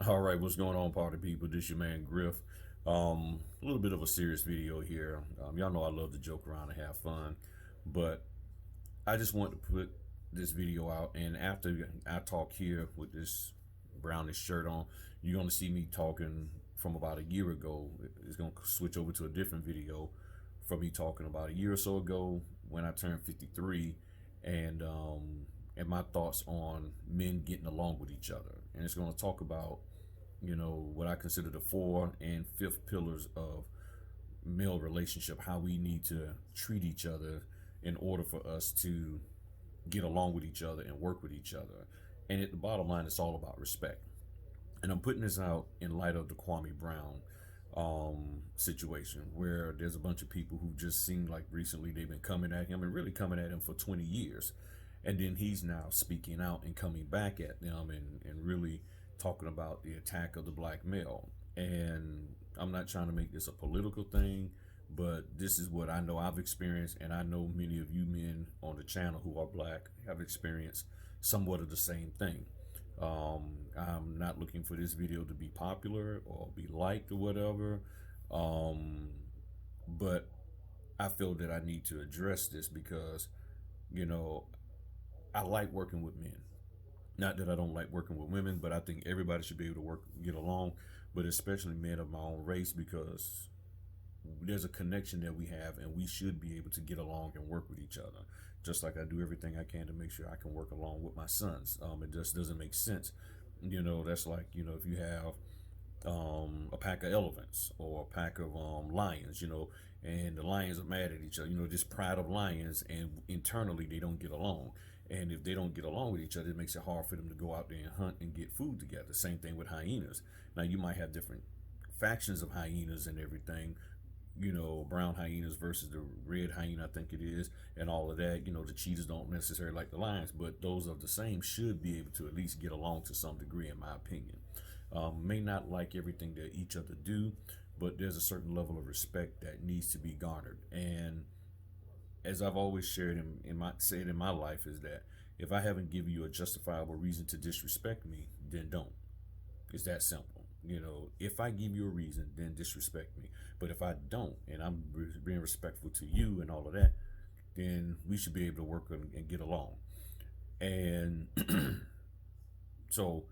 All right, what's going on, party people? This your man Griff. A little bit of a serious video here. Y'all know I love to joke around and have fun, but I just want to put this video out. And after I talk here with this brownish shirt on, you're gonna see me talking from about a year ago. It's gonna switch over to a different video from me talking about a year or so ago when I turned 53, and and my thoughts on men getting along with each other. And it's gonna talk about what I consider the four and fifth pillars of male relationship, how we need to treat each other in order for us to get along with each other and work with each other. And at the bottom line, it's all about respect. And I'm putting this out in light of the Kwame Brown situation, where there's a bunch of people who just seem like recently they've been coming at him and really coming at him for 20 years. And then he's now speaking out and coming back at them and really talking about the attack of the black male. And I'm not trying to make this a political thing, but this is what I know I've experienced, and I know many of you men on the channel who are black have experienced somewhat of the same thing. I'm not looking for this video to be popular or be liked or whatever, but I feel that I need to address this because, you know, I like working with men. Not that I don't like working with women, but I think everybody should be able to work, get along, but especially men of my own race, because there's a connection that we have and we should be able to get along and work with each other. Just like I do everything I can to make sure I can work along with my sons. It just doesn't make sense. That's like, if you have a pack of elephants or a pack of lions, and the lions are mad at each other, this pride of lions, and internally they don't get along. And if they don't get along with each other, it makes it hard for them to go out there and hunt and get food together. Same thing with hyenas. Now, you might have different factions of hyenas and everything, brown hyenas versus the red hyena, I think it is, and all of that. The cheetahs don't necessarily like the lions, but those of the same should be able to at least get along to some degree, in my opinion. May not like everything that each other do, but there's a certain level of respect that needs to be garnered. And as I've always shared said in my life, is that if I haven't given you a justifiable reason to disrespect me, then don't. It's that simple. If I give you a reason, then disrespect me. But if I don't, and I'm being respectful to you and all of that, then we should be able to work and get along. And so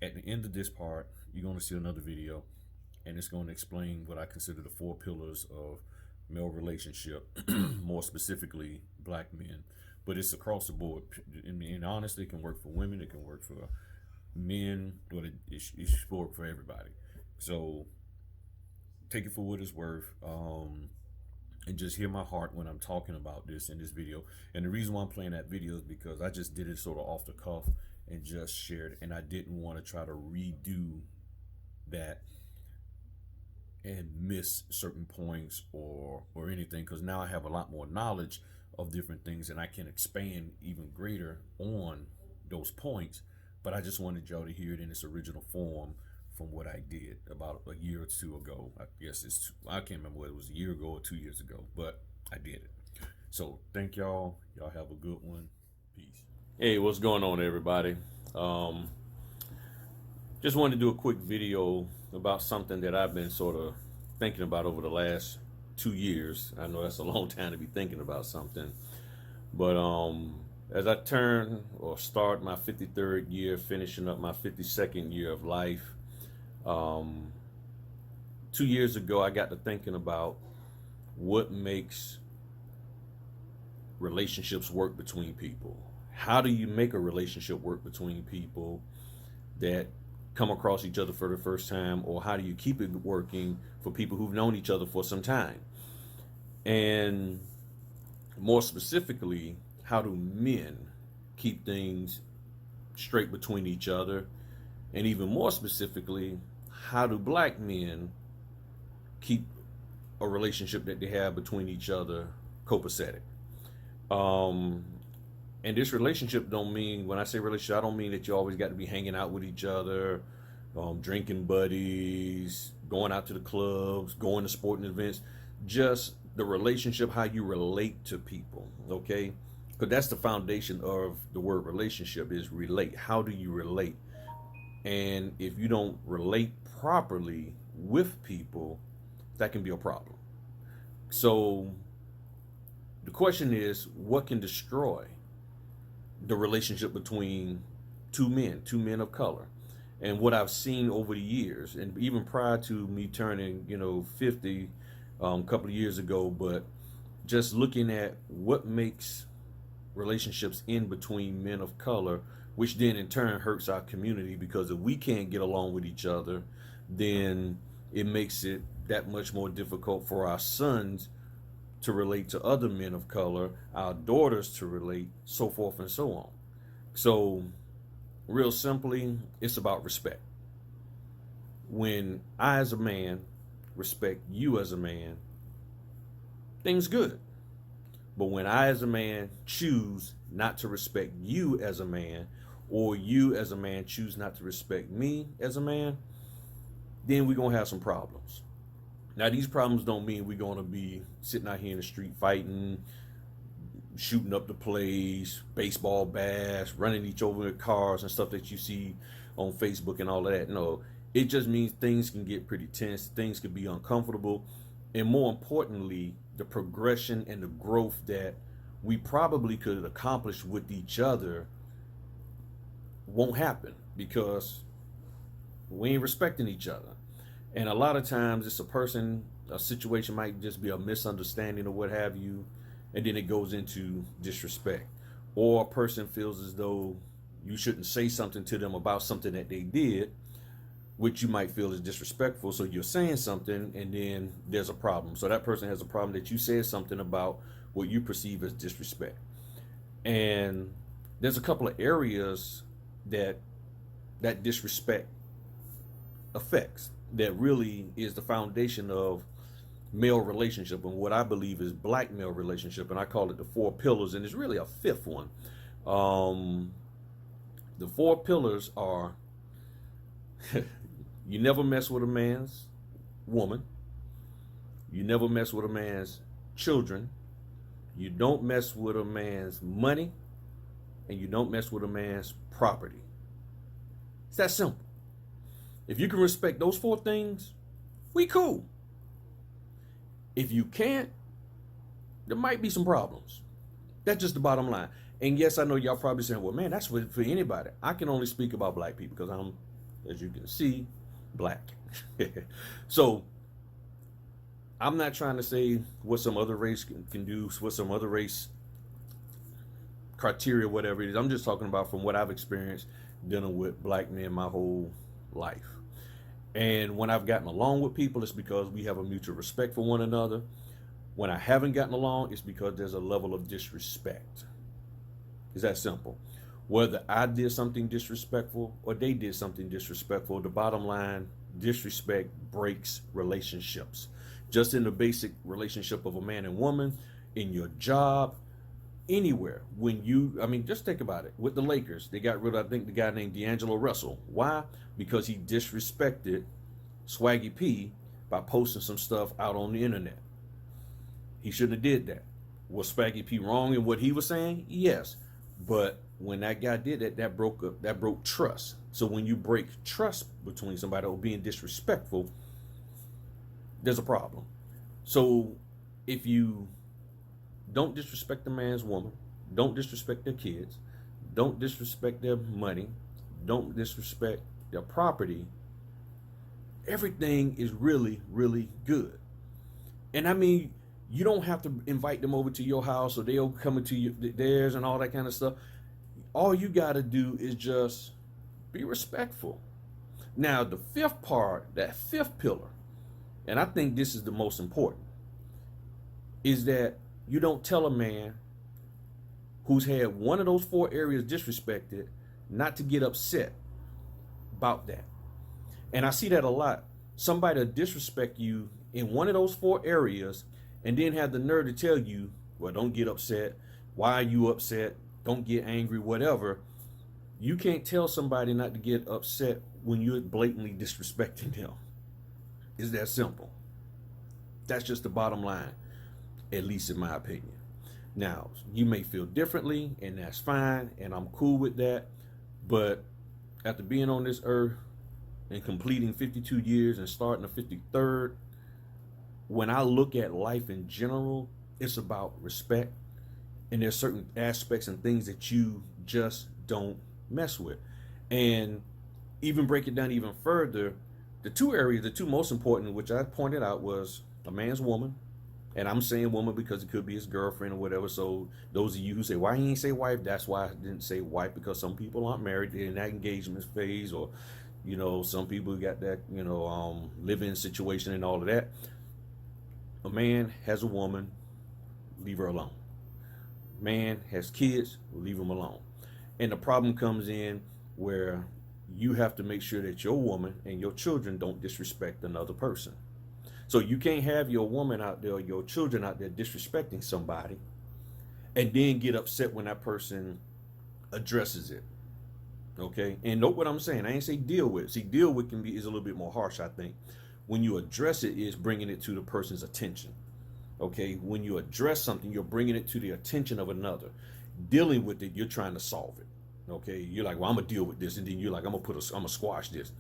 at the end of this part, you're going to see another video, and it's going to explain what I consider the four pillars of male relationship, more specifically black men. But it's across the board. And honestly, it can work for women, it can work for men, but it should work for everybody. So take it for what it's worth, and just hear my heart when I'm talking about this in this video. And the reason why I'm playing that video is because I just did it sort of off the cuff and just shared, and I didn't want to try to redo that and miss certain points or anything, because now I have a lot more knowledge of different things and I can expand even greater on those points. But I just wanted y'all to hear it in its original form from what I did about a year or two ago. I guess I can't remember whether it was a year ago or 2 years ago, but I did it. So thank y'all. Y'all have a good one. Peace. Hey, what's going on, everybody? Just wanted to do a quick video about something that I've been sort of thinking about over the last 2 years. I know that's a long time to be thinking about something, but as I turn or start my 53rd year, finishing up my 52nd year of life, 2 years ago I got to thinking about what makes relationships work between people. How do you make a relationship work between people that come across each other for the first time, or how do you keep it working for people who've known each other for some time? And more specifically, how do men keep things straight between each other? And even more specifically, how do black men keep a relationship that they have between each other copacetic? And this relationship don't mean, when I say relationship, I don't mean that you always got to be hanging out with each other, drinking buddies, going out to the clubs, going to sporting events. Just the relationship, how you relate to people, okay? Because that's the foundation of the word relationship, is relate. How do you relate? And if you don't relate properly with people, that can be a problem. So the question is, what can destroy the relationship between two men of color? And what I've seen over the years, and even prior to me turning, 50 a couple of years ago, but just looking at what makes relationships in between men of color, which then in turn hurts our community, because if we can't get along with each other, then it makes it that much more difficult for our sons to relate to other men of color, our daughters to relate, so forth and so on. So, real simply, it's about respect. When I, as a man, respect you as a man, things good. But when I, as a man, choose not to respect you as a man, or you as a man choose not to respect me as a man, then we're going to have some problems. Now, these problems don't mean we're going to be sitting out here in the street fighting, shooting up the place, baseball bats, running each other with cars and stuff that you see on Facebook and all of that. No, it just means things can get pretty tense, things can be uncomfortable, and more importantly, the progression and the growth that we probably could accomplish with each other won't happen because we ain't respecting each other. And a lot of times it's a situation might just be a misunderstanding or what have you, and then it goes into disrespect. Or a person feels as though you shouldn't say something to them about something that they did, which you might feel is disrespectful. So you're saying something and then there's a problem. So that person has a problem that you said something about what you perceive as disrespect. And there's a couple of areas that disrespect affects, that really is the foundation of male relationship and what I believe is black male relationship, and I call it the four pillars, and it's really a fifth one. The four pillars are you never mess with a man's woman, you never mess with a man's children, you don't mess with a man's money, and you don't mess with a man's property. It's that simple. If you can respect those four things, we cool. If you can't, there might be some problems. That's just the bottom line. And yes, I know y'all probably saying, well, man, that's for anybody. I can only speak about black people because I'm, as you can see, black. So I'm not trying to say what some other race can do, what some other race criteria, whatever it is. I'm just talking about from what I've experienced dealing with black men my whole life. And when I've gotten along with people, it's because we have a mutual respect for one another. When I haven't gotten along, it's because there's a level of disrespect. It's that simple. Whether I did something disrespectful or they did something disrespectful, the bottom line, disrespect breaks relationships. Just in the basic relationship of a man and woman, in your job, anywhere. Just think about it. With the Lakers, they got rid of, I think, the guy named D'Angelo Russell. Why? Because he disrespected Swaggy P by posting some stuff out on the internet. He shouldn't have did that. Was Swaggy P wrong in what he was saying? Yes. But when that guy did that, that broke trust. So when you break trust between somebody or being disrespectful, there's a problem. So if you don't disrespect the man's woman, don't disrespect their kids, don't disrespect their money, don't disrespect their property, everything is really, really good. And I mean, you don't have to invite them over to your house or they'll come into theirs and all that kind of stuff. All you got to do is just be respectful. Now, the fifth part, that fifth pillar, and I think this is the most important, is that you don't tell a man who's had one of those four areas disrespected not to get upset about that. And I see that a lot. Somebody will disrespect you in one of those four areas and then have the nerve to tell you, well, don't get upset. Why are you upset? Don't get angry, whatever. You can't tell somebody not to get upset when you're blatantly disrespecting them. It's that simple. That's just the bottom line, at least in my opinion. Now, you may feel differently, and that's fine, and I'm cool with that. But After being on this earth and completing 52 years and starting the 53rd, when I look at life in general, it's about respect. And there's certain aspects and things that you just don't mess with. And even break it down even further, the two most important, which I pointed out, was a man's woman. And I'm saying woman because it could be his girlfriend or whatever. So those of you who say, why he ain't say wife? That's why I didn't say wife, because some people aren't married. They're in that engagement phase, or, some people got that, living situation and all of that. A man has a woman, leave her alone. Man has kids, leave them alone. And the problem comes in where you have to make sure that your woman and your children don't disrespect another person. So you can't have your woman out there or your children out there disrespecting somebody and then get upset when that person addresses it. Okay? And note what I'm saying. I ain't say deal with. See, deal with is a little bit more harsh, I think. When you address it, is bringing it to the person's attention. Okay? When you address something, you're bringing it to the attention of another. Dealing with it, you're trying to solve it. Okay? You're like, well, I'm gonna deal with this, and then you're like, I'm gonna squash this.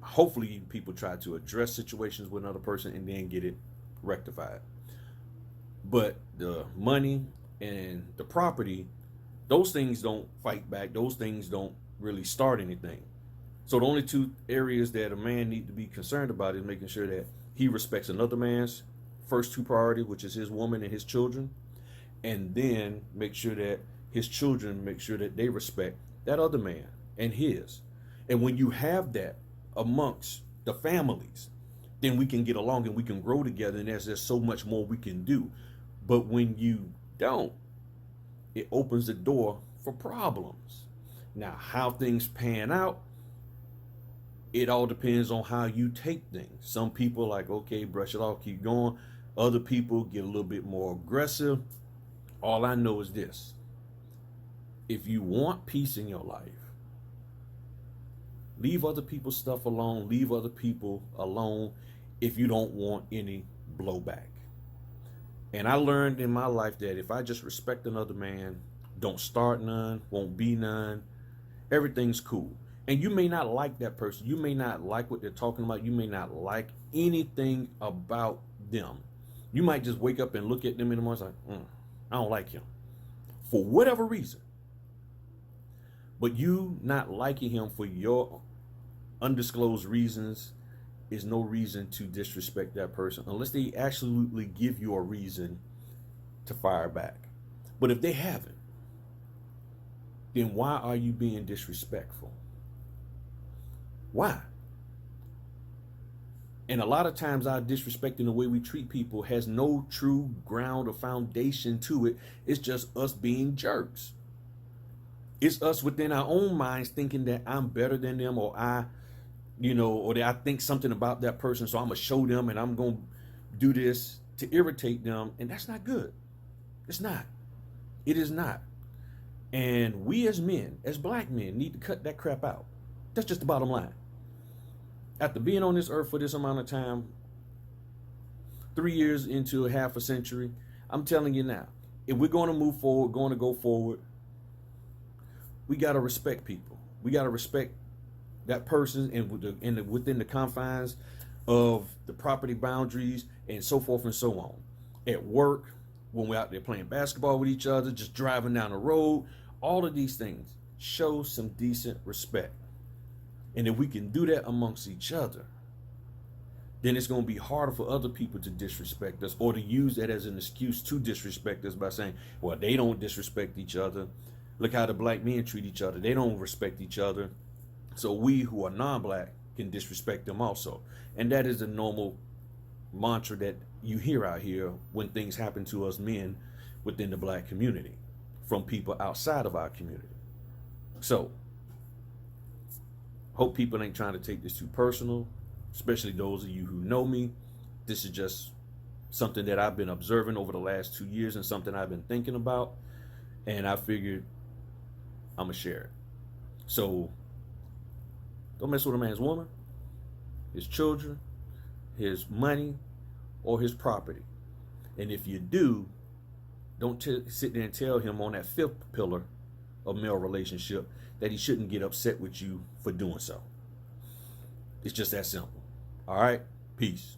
Hopefully people try to address situations with another person and then get it rectified. But the money and the property, those things don't fight back. Those things don't really start anything. So the only two areas that a man need to be concerned about is making sure that he respects another man's first two priorities, which is his woman and his children, and then make sure that his children make sure that they respect that other man and his. And when you have that amongst the families, then we can get along and we can grow together, and there's so much more we can do. But when you don't, it opens the door for problems. Now, how things pan out, it all depends on how you take things. Some people like, okay, brush it off, keep going. Other people get a little bit more aggressive. All I know is this: if you want peace in your life, leave other people's stuff alone. Leave other people alone if you don't want any blowback. And I learned in my life that if I just respect another man, don't start none, won't be none, everything's cool. And you may not like that person. You may not like what they're talking about. You may not like anything about them. You might just wake up and look at them in the morning like, I don't like him. For whatever reason. But you not liking him for your undisclosed reasons is no reason to disrespect that person unless they absolutely give you a reason to fire back. But if they haven't, then why are you being disrespectful? Why? And a lot of times our disrespect in the way we treat people has no true ground or foundation to it. It's just us being jerks. It's us within our own minds thinking that I'm better than them, or or that I think something about that person, so I'm going to show them and I'm going to do this to irritate them. And that's not good. It's not. It is not. And we as men, as black men, need to cut that crap out. That's just the bottom line. After being on this earth for this amount of time, 3 years into a half a century, I'm telling you now, if we're going to move forward, going to go forward, we got to respect people. We got to respect that person and within the confines of the property boundaries and so forth and so on. At work, when we're out there playing basketball with each other, just driving down the road, all of these things show some decent respect. And if we can do that amongst each other, then it's going to be harder for other people to disrespect us or to use that as an excuse to disrespect us by saying, well, they don't disrespect each other. Look how the black men treat each other. They don't respect each other. So we who are non-black can disrespect them also. And that is the normal mantra that you hear out here when things happen to us men within the black community from people outside of our community. So, hope people ain't trying to take this too personal, especially those of you who know me. This is just something that I've been observing over the last 2 years and something I've been thinking about. And I figured I'm going to share it. So, don't mess with a man's woman, his children, his money, or his property. And if you do, don't sit there and tell him on that fifth pillar a male relationship, that he shouldn't get upset with you for doing so. It's just that simple. All right? Peace.